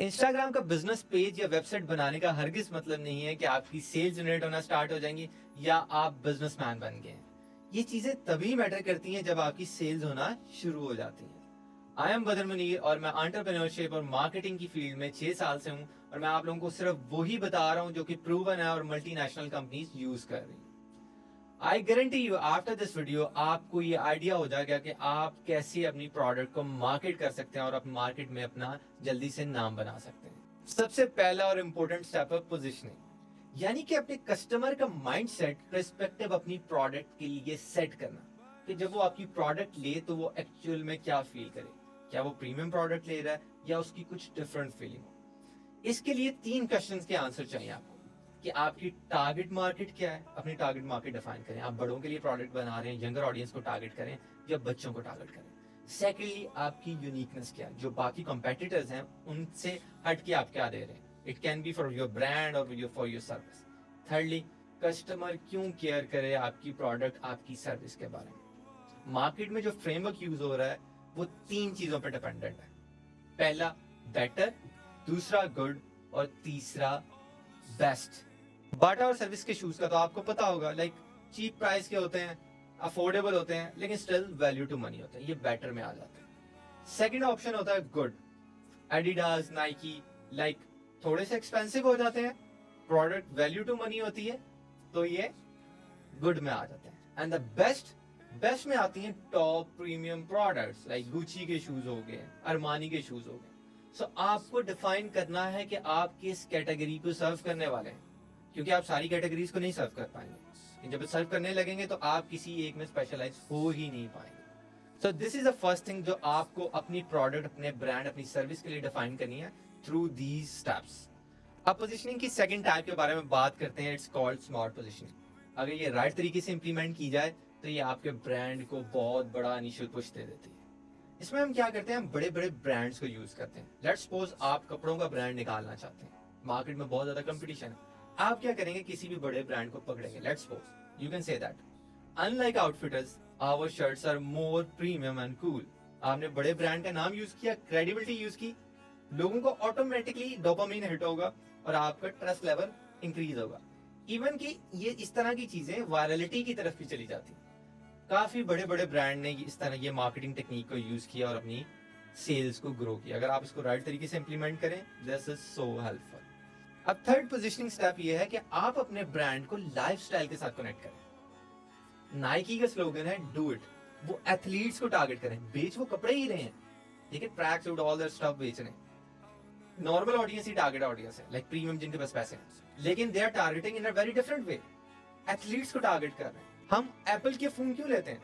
Instagram का business page या website बनाने का हरगिज मतलब नहीं है कि आपकी सेल्स जनरेट होना स्टार्ट हो जाएंगी या आप बिजनेसमैन बन गए। ये चीजें तभी मैटर करती हैं जब आपकी सेल्स होना शुरू हो जाती हैं। आई एम बदर मुनीर और मैं एंटरप्रेन्योरशिप और मार्केटिंग की फील्ड में 6 साल से हूँ और मैं आप लोगों को सिर्फ वही बता रहा हूँ जो कि प्रूवन है और मल्टीनेशनल कंपनीज यूज कर रही हैं। I guarantee you after this video आपको ये आइडिया हो जाएगा कि आप कैसे अपनी प्रोडक्ट को मार्केट कर सकते हैं और अपने मार्केट में अपना जल्दी से नाम बना सकते हैं। सबसे पहला और इम्पोर्टेंट स्टेप है पोजिशनिंग, यानी कि अपने कस्टमर का माइंडसेट रिस्पेक्टिव अपनी प्रोडक्ट के लिए सेट करना कि जब वो आपकी प्रोडक्ट ले तो वो एक्चुअल में क्या फील करे, क्या वो प्रीमियम प्रोडक्ट ले रहा है या उसकी कुछ डिफरेंट फीलिंग हो। इसके लिए 3 क्वेश्चंस के आंसर चाहिए आपको कि आपकी टारगेट मार्केट क्या है। अपनी टारगेट मार्केट डिफाइन करें, आप बड़ों के लिए प्रोडक्ट बना रहे हैं, यंगर ऑडियंस को टारगेट करें या बच्चों को टारगेट करें। सेकेंडली, आपकी यूनिकनेस क्या है, जो बाकी कंपेटिटर्स हैं उनसे हट के आप क्या दे रहे हैं। It can be for your brand और for your service. Thirdly, customer क्यों केयर करे आपकी प्रोडक्ट आपकी सर्विस के बारे में। मार्केट में जो फ्रेमवर्क यूज हो रहा है वो 3 चीजों पर डिपेंडेंट है। पहला बेटर, दूसरा गुड और तीसरा बेस्ट। बाटा और सर्विस के शूज का तो आपको पता होगा, लाइक चीप प्राइस के होते हैं, अफोर्डेबल होते हैं, लेकिन स्टिल वैल्यू टू मनी होते हैं। ये बेटर में आ जाते हैं। सेकंड ऑप्शन होता है गुड। एडिडास, नाइकी, लाइक थोड़े से एक्सपेंसिव हो जाते हैं, प्रोडक्ट वैल्यू टू मनी होती है, तो ये गुड में आ जाते हैं। एंड द बेस्ट, बेस्ट में आती हैं top premium products like Gucci के शूज हो गए, अरमानी के शूज हो गए। सो आपको डिफाइन करना है कि आप किस कैटेगरी को सर्व करने वाले हैं, क्योंकि आप सारी कैटेगरीज को नहीं सर्व कर पाएंगे। जब सर्व करने लगेंगे तो आप किसी एक में स्पेशलाइज हो ही नहीं पाएंगे। So this is the first thing जो आपको अपनी प्रोडक्ट, अपने ब्रांड, अपनी सर्विस के लिए डिफाइन करनी है थ्रू दीज स्टेप्स। अब पोजिशनिंग की सेकंड टाइप के बारे में बात करते हैं। It's called smart positioning. अगर ये राइट तरीके से इंप्लीमेंट की जाए तो ये आपके ब्रांड को बहुत बड़ा इनिशियल पुश दे देती है। इसमें हम क्या करते हैं, हम बड़े बड़े ब्रांड्स को यूज करते हैं। लेट्स सपोज आप कपड़ों का ब्रांड निकालना चाहते हैं, मार्केट में बहुत ज्यादा कंपटीशन है। आप क्या करेंगे, किसी भी बड़े ब्रांड को पकड़ेंगे। Let's suppose you can say that unlike outfitters our shirts are more premium and cool. आपने बड़े ब्रांड का नाम यूज किया, क्रेडिबिलिटी यूज की, लोगों को ऑटोमेटिकली डोपामिन हिट होगा और आपका ट्रस्ट लेवल इंक्रीज होगा। इवन कि ये इस तरह की चीजें वायरलिटी की तरफ भी चली जाती। काफी बड़े बड़े ब्रांड ने इस तरह ये मार्केटिंग टेक्निक को यूज किया और अपनी सेल्स को ग्रो किया। अगर आप इसको राइट तरीके से इंप्लीमेंट करें, दिस इज सो हेल्पफुल। अब थर्ड पोजीशनिंग स्टेप ये है कि आप अपने ब्रांड को लाइफस्टाइल के साथ कनेक्ट करें। नाइकी का स्लोगन है डू इट। वो एथलीट्स को टारगेट करें, बेच वो कपड़े ही रहे हैं, ठीक है, track suit all that stuff बेच रहे हैं। नॉर्मल ऑडियंस ही टारगेट ऑडियंस है, लाइक प्रीमियम जिनके पास पैसे हैं, लेकिन they are targeting in a very different way. Athletes को टारगेट कर रहे हैं। हम एप्पल के फोन क्यों लेते हैं?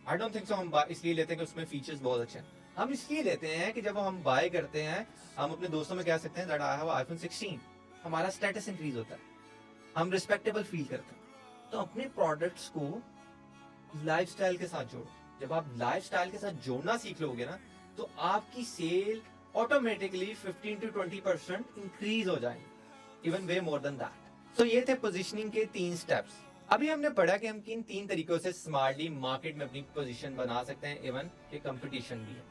I don't think so. हम इसलिए लेते हैं कि उसमें फीचर्स बहुत अच्छे हैं। हम इसलिए लेते हैं कि जब हम बाय करते हैं, हम अपने दोस्तों में कह सकते हैं दैट आई हैव आईफोन 16। हमारा स्टेटस इंक्रीज होता है, हम रिस्पेक्टेबल फील करते हैं। तो अपने प्रोडक्ट्स को लाइफस्टाइल के साथ जोड़ो। जब आप लाइफस्टाइल के साथ जोड़ना सीख लोगे ना, तो आपकी सेल ऑटोमेटिकली 15 to 20% इंक्रीज हो जाएंगे, even way more than that. तो ये थे पोजीशनिंग के 3 स्टेप्स। अभी हमने पढ़ा कि हम किन 3 तरीकों से स्मार्टली मार्केट में अपनी पोजीशन बना सकते हैं, इवन के कंपटीशन भी है।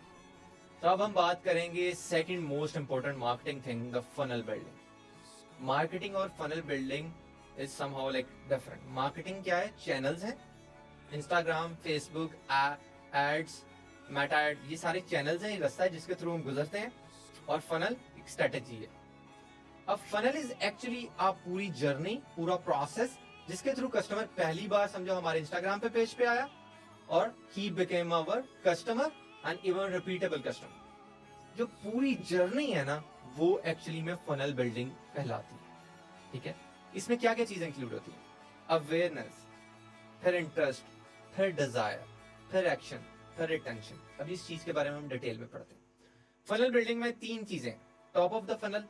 तो अब हम बात करेंगे second most important marketing thing, the funnel building. Marketing और funnel building is somehow like different. Marketing क्या है, चैनल्स हैं, Instagram, Facebook, ads, Meta ad, ये सारे चैनल्स हैं, ये रास्ता है जिसके थ्रू हम गुजरते हैं। और फनल एक स्ट्रेटेजी है। अब फनल इज एक्चुअली आप पूरी जर्नी, पूरा प्रोसेस जिसके थ्रू कस्टमर पहली बार समझो हमारे इंस्टाग्राम पे पेज पे आया और he became our customer and even repeatable customer. जो पूरी जर्नी है ना, वो एक्चुअली में फनल बिल्डिंग कहलाती है। ठीक है, इसमें क्या क्या चीजें इंक्लूड होती है? अवेयरनेस, फिर इंटरेस्ट, फिर डिजायर, फिर एक्शन, फिर रिटेंशन। अब इस चीज के बारे में हम डिटेल में पढ़ते हैं। फनल बिल्डिंग में 3 चीजें, top of the funnel,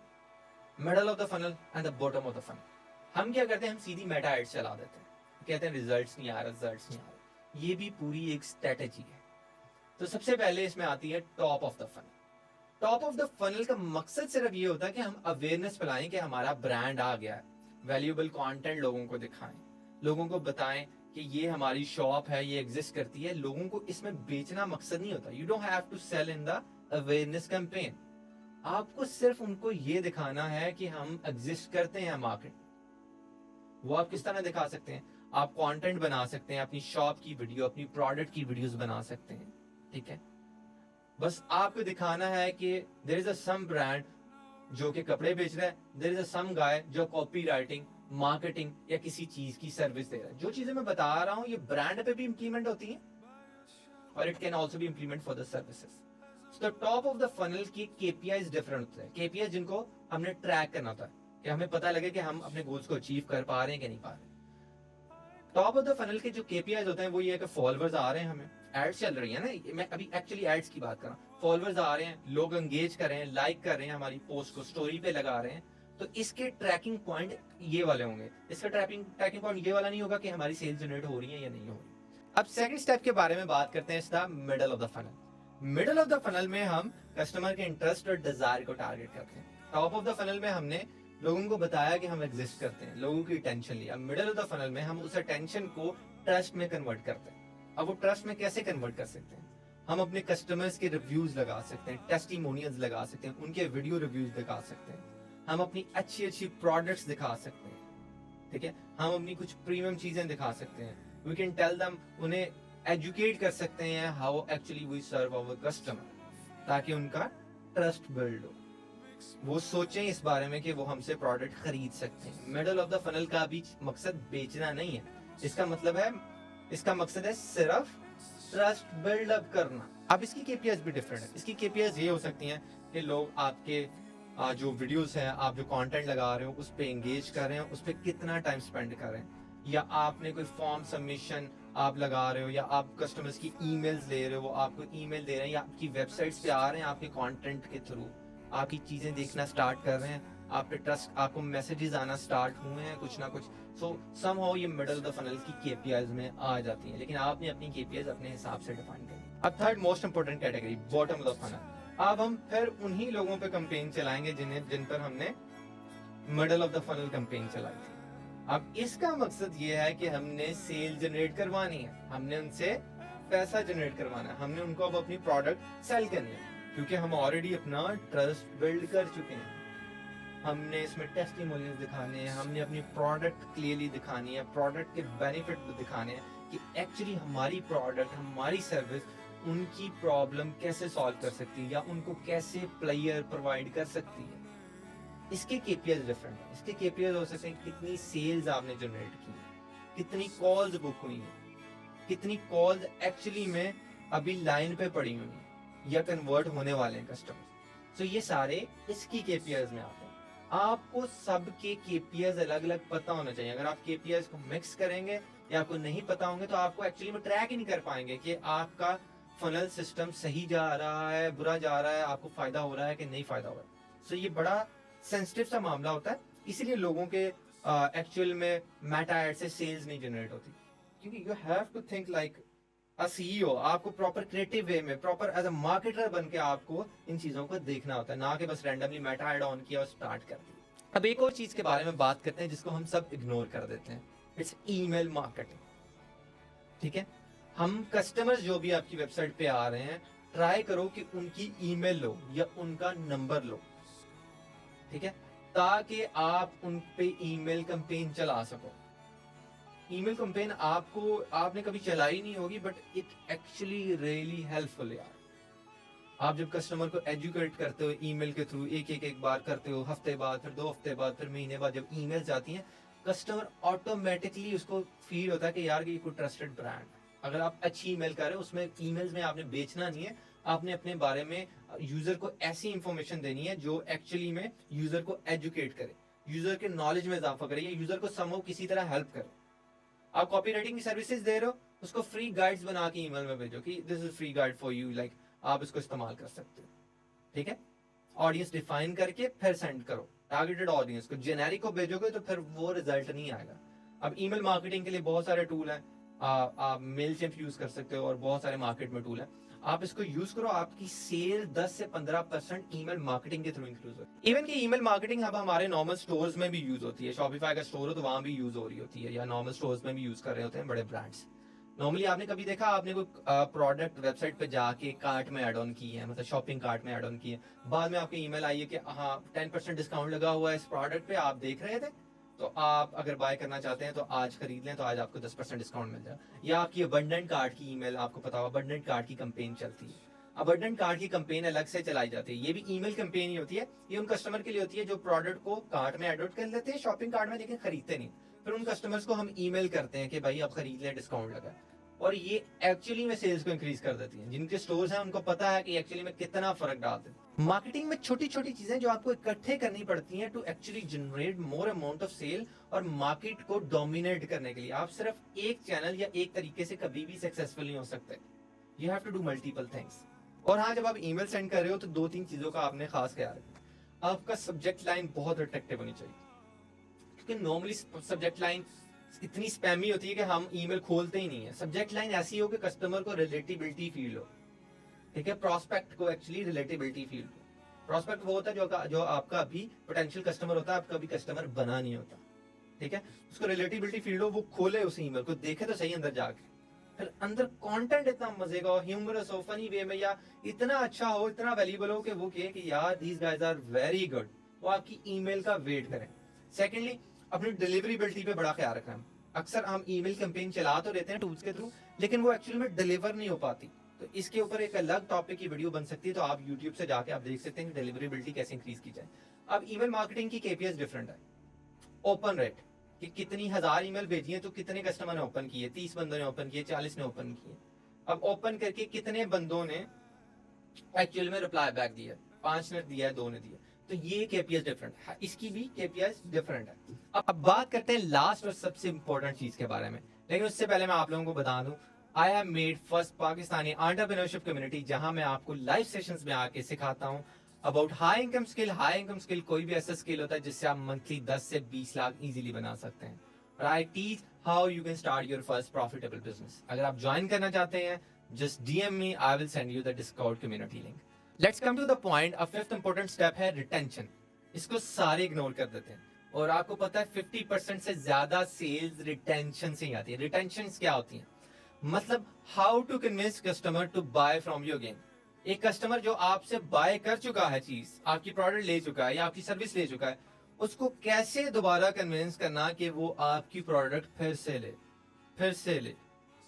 middle of the funnel and the bottom of the funnel. हम क्या करते हैं, हम सीधी मेटा एड चला देते हैं, कहते हैं रिजल्ट्स नहीं आ रहा, रिजल्ट्स नहीं आ रहा। ये भी पूरी एक स्ट्रेटेजी है। तो सबसे पहले इसमें आती है top of the funnel. Top of the funnel का मकसद सिर्फ ये होता है कि हम अवेयरनेस फैलाएं कि हमारा ब्रांड आ गया है, वैल्यूएबल कंटेंट लोगों को दिखाएं, लोगों को बताएं कि ये हमारी शॉप है, ये एग्जिस्ट करती है। लोगों को इसमें बेचना मकसद नहीं होता। You don't have to sell in the awareness campaign. आपको सिर्फ उनको ये दिखाना है कि हम एग्जिस्ट करते हैं मार्केट। वो आप किस तरह दिखा सकते हैं? आप कंटेंट बना सकते हैं, अपनी शॉप की वीडियो, अपनी प्रोडक्ट की वीडियोस बना सकते हैं, ठीक है। बस आपको दिखाना है कि there is a some brand जो कि कपड़े बेच रहा है, देयर इज अ सम गाय जो कॉपी राइटिंग, मार्केटिंग या किसी चीज की सर्विस दे रहा है। जो चीजें मैं बता रहा हूँ ये ब्रांड पे भी इंप्लीमेंट होती हैं और it can also be implement for the services. तो टॉप ऑफ द फनल की केपीआईज डिफरेंट होते हैं, केपीआई जिनको हमने ट्रैक करना होता है कि हमें पता लगे कि हम अपने गोल्स को अचीव कर पा रहे हैं कि नहीं पा रहे। टॉप ऑफ द फनल के जो केपीआईज होते हैं वो ये है कि फॉलोअर्स आ रहे हैं, हमें एड्स चल रही है ना, मैं अभी एक्चुअली एड्स की बात कर रहा हूँ। फॉलोअर्स आ रहे हैं, लोग एंगेज कर रहे हैं, लाइक कर रहे हैं, हमारी पोस्ट को स्टोरी पे लगा रहे हैं, तो इसके ट्रैकिंग पॉइंट ये वाले होंगे। इसका ट्रैकिंग पॉइंट ये वाला नहीं होगा कि हमारी सेल जनरेट हो रही है या नहीं हो रही। अब सेकंड स्टेप के बारे में बात करते हैं, इसका middle of the funnel. Middle of the funnel में हम कस्टमर के इंटरेस्ट और डिजायर को टारगेट करते हैं। टॉप ऑफ द फनल में हमने लोगों को बताया कि हम एग्जिस्ट करते हैं, लोगों की अटेंशन लिया। मिडल ऑफ द फनल में हम उस अटेंशन को ट्रस्ट में कन्वर्ट करते हैं। अब वो ट्रस्ट में कैसे कन्वर्ट कर सकते हैं? हम अपने कस्टमर्स के रिव्यूज लगा सकते हैं, टेस्टिमोनियल्स लगा सकते हैं, उनके वीडियो रिव्यूज दिखा सकते हैं, हम अपनी अच्छी अच्छी प्रोडक्ट्स दिखा सकते हैं, ठीक है। हम अपनी कुछ प्रीमियम चीजें दिखा सकते हैं। वी कैन टेल देम, उन्हें एजुकेट कर सकते हैं how actually we serve our customer, ताकि उनका ट्रस्ट बिल्ड हो, वो सोचें इस बारे में कि वो हमसे प्रोडक्ट खरीद सकते हैं। मिडल ऑफ द फनल का भी मकसद बेचना नहीं है, इसका मतलब है, इसका मकसद है सिर्फ ट्रस्ट बिल्ड अप करना। अब इसकी केपीआईज भी डिफरेंट है। इसकी केपीआईज ये हो सकती हैं कि लोग आपके जो वीडियोस हैं, आप जो कंटेंट लगा रहे हो उस पे एंगेज कर रहे हैं, उस पे कितना टाइम स्पेंड कर रहे हैं, या आपने कोई फॉर्म सबमिशन आप लगा रहे हो, या आप कस्टमर्स की ईमेल्स ले रहे हो, वो आपको ईमेल दे रहे हैं, या आपकी वेबसाइट्स पे आ रहे हैं आपके कंटेंट के थ्रू, आपकी चीजें देखना स्टार्ट कर रहे हैं, आप पे ट्रस्ट, आपको मैसेजेस आना स्टार्ट हुए हैं कुछ ना कुछ। सो समहाउ ये मिडल ऑफ द फनल की केपीआईज में आ जाती हैं, लेकिन आपने अपनी केपीआईज अपने हिसाब से डिफाइन करी। अब third most important category, bottom of the funnel. अब हम फिर उन्हीं लोगों पे कैंपेन चलाएंगे जिन पर हमने middle of the funnel campaign चलाई थी। अब इसका मकसद ये है कि हमने सेल जनरेट करवानी है, हमने उनसे पैसा जनरेट करवाना है, हमने उनको अब अपनी प्रोडक्ट सेल करनी है, क्योंकि हम ऑलरेडी अपना ट्रस्ट बिल्ड कर चुके हैं। हमने इसमें टेस्टिमोनियल्स दिखाने हैं, हमने अपनी प्रोडक्ट क्लियरली दिखानी है, प्रोडक्ट के बेनिफिट दिखाने हैं कि एक्चुअली हमारी प्रोडक्ट, हमारी सर्विस उनकी प्रॉब्लम कैसे सॉल्व कर सकती है, या उनको कैसे प्लेयर प्रोवाइड कर सकती है। इसके केपीआईज डिफरेंट है। इसके केपीआईज हो सकते हैं कितनी सेल्स आपने जनरेट की, कितनी कॉल्स बुक हुई हैं, कितनी कॉल्स एक्चुअली में अभी लाइन पे पड़ी हुई या कन्वर्ट होने वाले हैं कस्टमर्स। तो ये सारे इसकी केपीआईज में आते हैं। आपको सबके केपीआईज अलग अलग पता होना चाहिए। अगर आप केपीआईज को मिक्स करेंगे या आपको नहीं पता होंगे तो आपको एक्चुअली में ट्रैक ही नहीं कर पाएंगे कि आपका फनल सिस्टम सही जा रहा है, बुरा जा रहा है, आपको फायदा हो रहा है कि नहीं फायदा हो रहा है। सो ये बड़ा सेंसिटिव सा मामला होता है, इसीलिए लोगों के एक्चुअल में मेटा एड से सेल्स नहीं जनरेट होती, क्योंकि you have to think like a CEO. आपको प्रॉपर क्रिएटिव वे में, प्रॉपर एज अ मार्केटर बन के आपको इन चीजों को देखना होता है, ना कि बस रैंडमली मेटा एड ऑन किया और स्टार्ट कर दिया। अब एक और चीज के बारे में बात करते हैं जिसको हम सब इग्नोर कर देते हैं, इट्स ईमेल मार्केटिंग, ठीक है। हम कस्टमर्स जो भी आपकी वेबसाइट पे आ रहे हैं, ट्राई करो कि उनकी ईमेल लो या उनका नंबर लो, ठीक है, ताकि आप उन पे ईमेल कैंपेन चला सको। ईमेल कैंपेन आपने कभी चलाई नहीं होगी, but it actually really helpful यार। आप जब कस्टमर को एजुकेट करते हो ईमेल के थ्रू, एक बार करते हो, हफ्ते बाद, फिर 2 हफ्ते बाद, फिर महीने बाद, जब ईमेल्स आती हैं, कस्टमर ऑटोमेटिकली उसको फील होता है कि यार ये कोई ट्रस्टेड ब्रांड। अगर आप अच्छी ईमेल कर रहे हो, उसमें ईमेल्स में आपने बेचना नहीं है, आपने अपने बारे में यूजर को ऐसी इंफॉर्मेशन देनी है जो एक्चुअली में यूजर को एजुकेट करे, यूजर के नॉलेज में इजाफा करे, या यूजर को समहाउ किसी तरह हेल्प करे। आप कॉपी राइटिंग की सर्विसेज दे रहे हो, उसको फ्री गाइड्स बना के ईमेल में भेजो कि this is free guide for you, like आप इसको इस्तेमाल कर सकते हो, ठीक है। ऑडियंस डिफाइन करके फिर सेंड करो, टारगेटेड ऑडियंस को। जेनेरिक को भेजोगे तो फिर वो रिजल्ट नहीं आएगा। अब ईमेल मार्केटिंग के लिए बहुत सारे टूल हैं, आप मेलचिम्प यूज कर सकते हो और बहुत सारे मार्केट में टूल हैं, आप इसको यूज करो। आपकी सेल 10 से 15% ईमेल मार्केटिंग के थ्रू इंक्लूड हो। इवन की ईमेल मार्केटिंग अब हमारे नॉर्मल स्टोर्स में भी यूज होती है। शॉपिफाई का स्टोर हो तो वहां भी यूज हो रही होती है, या नॉर्मल स्टोर्स में भी यूज कर रहे होते हैं बड़े ब्रांड्स। नॉर्मली आपने कभी देखा, आपने कोई प्रोडक्ट वेबसाइट पे जाके कार्ट में ऐड ऑन की है, मतलब शॉपिंग कार्ट में ऐड ऑन की है, बाद में आपको ईमेल आई है कि हाँ 10% डिस्काउंट लगा हुआ है इस प्रोडक्ट पे, आप देख रहे थे तो आप अगर बाय करना चाहते हैं तो आज खरीद लें, तो आज आपको 10% डिस्काउंट मिल जाए। या आपकी अबंडेंट कार्ड की ईमेल, आपको पता होगा अबंडेंट कार्ड की कंपेन चलती है। अबंडेंट कार्ड की कंपेन अलग से चलाई जाती है, ये भी ईमेल कंपेन ही होती है। ये उन कस्टमर के लिए होती है जो प्रोडक्ट को कार्ट में एड कर लेते हैं शॉपिंग कार्ट में, लेकिन खरीदते नहीं। फिर उन कस्टमर्स को हम ईमेल करते हैं कि भाई आप खरीद लें, डिस्काउंट लगा है। और ये एक्चुअली में सेल्स को इंक्रीज कर देती है। जिनके स्टोर्स हैं उनको पता है कि एक्चुअली में कितना फर्क डालते हैं। मार्केटिंग में छोटी छोटी चीजें जो आपको इकट्ठे करनी पड़ती हैं to actually generate more amount of sale और मार्केट को डोमिनेट करने के लिए। आप सिर्फ एक चैनल या एक तरीके से कभी भी सक्सेसफुल नहीं हो सकते। You have to do multiple things. और हाँ, जब आप ईमेल सेंड कर रहे हो तो दो तीन चीजों का आपने खास ख्याल रखना। आपका सब्जेक्ट लाइन बहुत अट्रैक्टिव होनी चाहिए, क्योंकि नॉर्मली सब्जेक्ट लाइन इतनी स्पैमी होती है कि हम ईमेल खोलते ही नहीं है। सब्जेक्ट लाइन ऐसी हो कि कस्टमर को रिलेटिबिलिटी फील हो, ठीक है, प्रोस्पेक्ट को एक्चुअली रिलेटिबिलिटी फील हो। प्रोस्पेक्ट वो होता है जो आपका अभी पोटेंशियल कस्टमर होता है, आपका अभी कस्टमर बना नहीं होता, ठीक है। उसको रिलेटिबिलिटी फील हो, वो खोले उस ईमेल को, देखे तो सही अंदर जाके, फिर अंदर कंटेंट इतना मजे का हो, ह्यूमरस हो, फनी वे में, या इतना अच्छा हो, इतना वैल्यूबल हो कि वो कहे कि यार these guys are very good, वो आपकी ईमेल का वेट करें। सेकेंडली, अपनी डिलीवरीबिलिटी पे बड़ा ख्याल रखना है। अक्सर हम ईमेल कैंपेन चला तो रहते हैं टूल्स के थ्रू, लेकिन वो एक्चुअली में डिलीवर नहीं हो पाती। तो इसके ऊपर एक अलग टॉपिक की वीडियो बन सकती है, तो आप यूट्यूब से जाके आप देख सकते हैं कि डिलीवरीबिलिटी कैसे इंक्रीज की जाए। अब ईमेल मार्केटिंग की केपीएस डिफरेंट है। ओपन रेट, कि कितनी हजार ईमेल भेजी है तो कितने कस्टमर ने ओपन किए, 30 बंदों ने ओपन किए, 40 ने ओपन किए। अब ओपन करके कितने बंदों ने एक्चुअल में रिप्लाई बैक दिया, 5 ने दिया, 2 ने दिया। तो ये केपीएस डिफरेंट है, इसकी भी केपीएस डिफरेंट है। अब बात करते हैं लास्ट और सबसे इंपॉर्टेंट चीज के बारे में, लेकिन उससे पहले मैं आप लोगों को बता दूं, I have made first Pakistani entrepreneurship community, जहां मैं आपको लाइव सेशंस में आके सिखाता हूं about high income skill. High income skill कोई भी ऐसा स्किल होता है जिससे आप मंथली 10 से 20 लाख इजीली बना सकते हैं। और I teach how you can start your first profitable business. अगर आप ज्वाइन करना चाहते हैं, just DM me, I will send you the discount community link. Let's come to the point. A fifth important step है retention. इसको सारे ignore कर देते हैं, और आपको पता है 50% से ज्यादा सेल्स रिटेंशन से ही आती है। रिटेंशन क्या होती है? मतलब how to convince customer to buy from you again. एक कस्टमर जो आपसे बाय कर चुका है चीज, आपकी प्रोडक्ट ले चुका है या आपकी सर्विस ले चुका है, उसको कैसे दोबारा कन्विंस करना कि वो आपकी प्रोडक्ट फिर से ले, फिर से ले,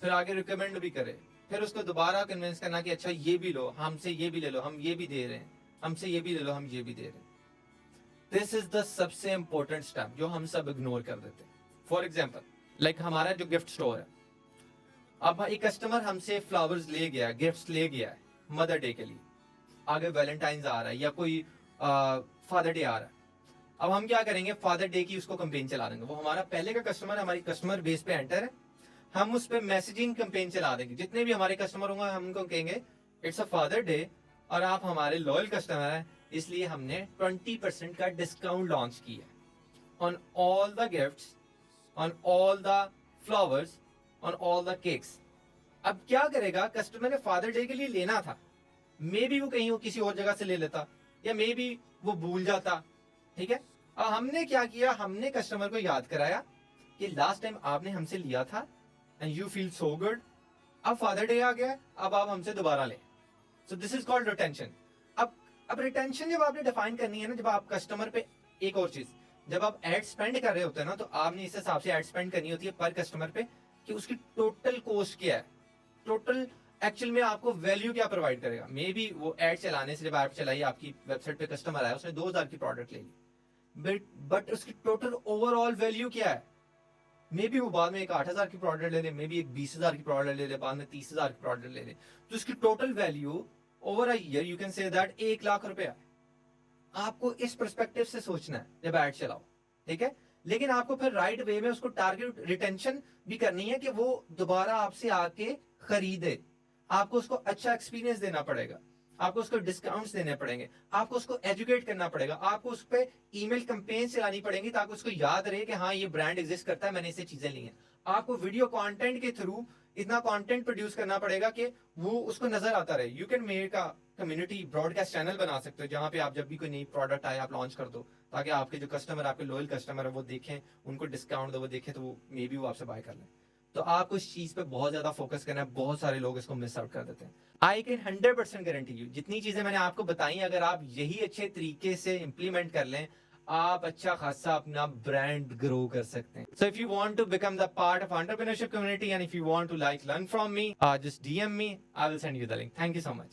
फिर आगे रिकमेंड भी करे, फिर उसको दोबारा कन्विंस करना कि अच्छा ये भी लो, हमसे ये भी ले लो, हम ये भी दे रहे हैं, हमसे ये भी ले लो, हम ये भी दे रहे हैं। दिस इज द सबसे इंपॉर्टेंट स्टेप जो हम सब इग्नोर कर देते हैं। फॉर एग्जाम्पल, लाइक हमारा जो गिफ्ट स्टोर है, अब एक कस्टमर हमसे फ्लावर्स ले गया, गिफ्ट्स ले गया है मदर डे के लिए, आगे वैलेंटाइंस आ रहा है या कोई फादर डे आ रहा है। अब हम क्या करेंगे, फादर डे की उसको कंपेन चला देंगे। वो हमारा पहले का कस्टमर, हमारी कस्टमर बेस पे एंटर है, हम उस पर मैसेजिंग कंपेन चला देंगे। जितने भी हमारे कस्टमर होंगे हम उनको कहेंगे इट्स अ फादर डे और आप हमारे लॉयल कस्टमर हैं, इसलिए हमने 20% का डिस्काउंट लॉन्च किया on all the gifts, on all the flowers, on all the cakes. अब क्या करेगा, कस्टमर ने फादर डे के लिए लेना था, मे बी वो कहीं वो किसी और जगह से ले लेता, या मे बी वो भूल जाता, ठीक है। अब हमने क्या किया, हमने कस्टमर को याद कराया कि लास्ट टाइम आपने हमसे लिया था and you feel so good, अब फादर डे आ गया, अब आप हमसे दोबारा लें। So this is called retention. अब रिटेंशन जब आपने डिफाइन करनी है ना, जब आप कस्टमर पे, एक और चीज, जब आप एड स्पेंड कर रहे होते हैं ना, तो आपने इस हिसाब से एड स्पेंड करनी होती है पर कस्टमर पे कि उसकी टोटल कॉस्ट क्या है, टोटल एक्चुअल में आपको वैल्यू क्या प्रोवाइड करेगा। मे बी वो एड चलाने से, जब ऐप चलाई, आपकी वेबसाइट पे कस्टमर आया, उसने 2000 की प्रोडक्ट ले ली, बट उसकी टोटल ओवरऑल वैल्यू क्या है। मे बी वो बाद में एक 8000 की प्रोडक्ट ले ले, मे बी एक 20000 की प्रोडक्ट ले ले, बाद में 30000 की प्रोडक्ट ले ले, तो उसकी total value over a year you can say that 1 lakh रुपया। आपको इस परस्पेक्टिव से सोचना है जब एड चलाओ, ठीक है। लेकिन आपको फिर राइट वे में उसको टारगेट रिटेंशन भी करनी है कि वो दोबारा आपसे आके खरीदे। आपको उसको अच्छा एक्सपीरियंस देना पड़ेगा, आपको उसको डिस्काउंट्स देने पड़ेंगे, आपको उसको एजुकेट करना पड़ेगा, आपको उस पर ईमेल कंपेन चलानी पड़ेगी ताकि उसको याद रहे कि हाँ ये ब्रांड एग्जिस्ट करता है, मैंने इससे चीजें ली हैं। आपको वीडियो कंटेंट के थ्रू इतना कंटेंट प्रोड्यूस करना पड़ेगा कि वो उसको नजर आता रहे। You can make a community broadcast channel बना सकते हो, जहां पे आप जब भी कोई नई प्रोडक्ट आए आप लॉन्च कर दो, ताकि आपके जो कस्टमर, आपके लॉयल कस्टमर है, वो देखें, उनको डिस्काउंट दो, वो देखें, तो वो मे बी वो आपसे बाय कर लें। तो आपको इस चीज पे बहुत ज्यादा फोकस करना है। बहुत सारे लोग इसको मिस आउट कर देते हैं। आई कैन 100% गारंटी यू, जितनी चीजें मैंने आपको बताई, अगर आप यही अच्छे तरीके से इंप्लीमेंट कर लें, आप अच्छा खासा अपना ब्रांड ग्रो कर सकते हैं। So if you want to become the part of entrepreneurship community and if you want to like learn from me, just DM me, I will send you the link. Thank you so much.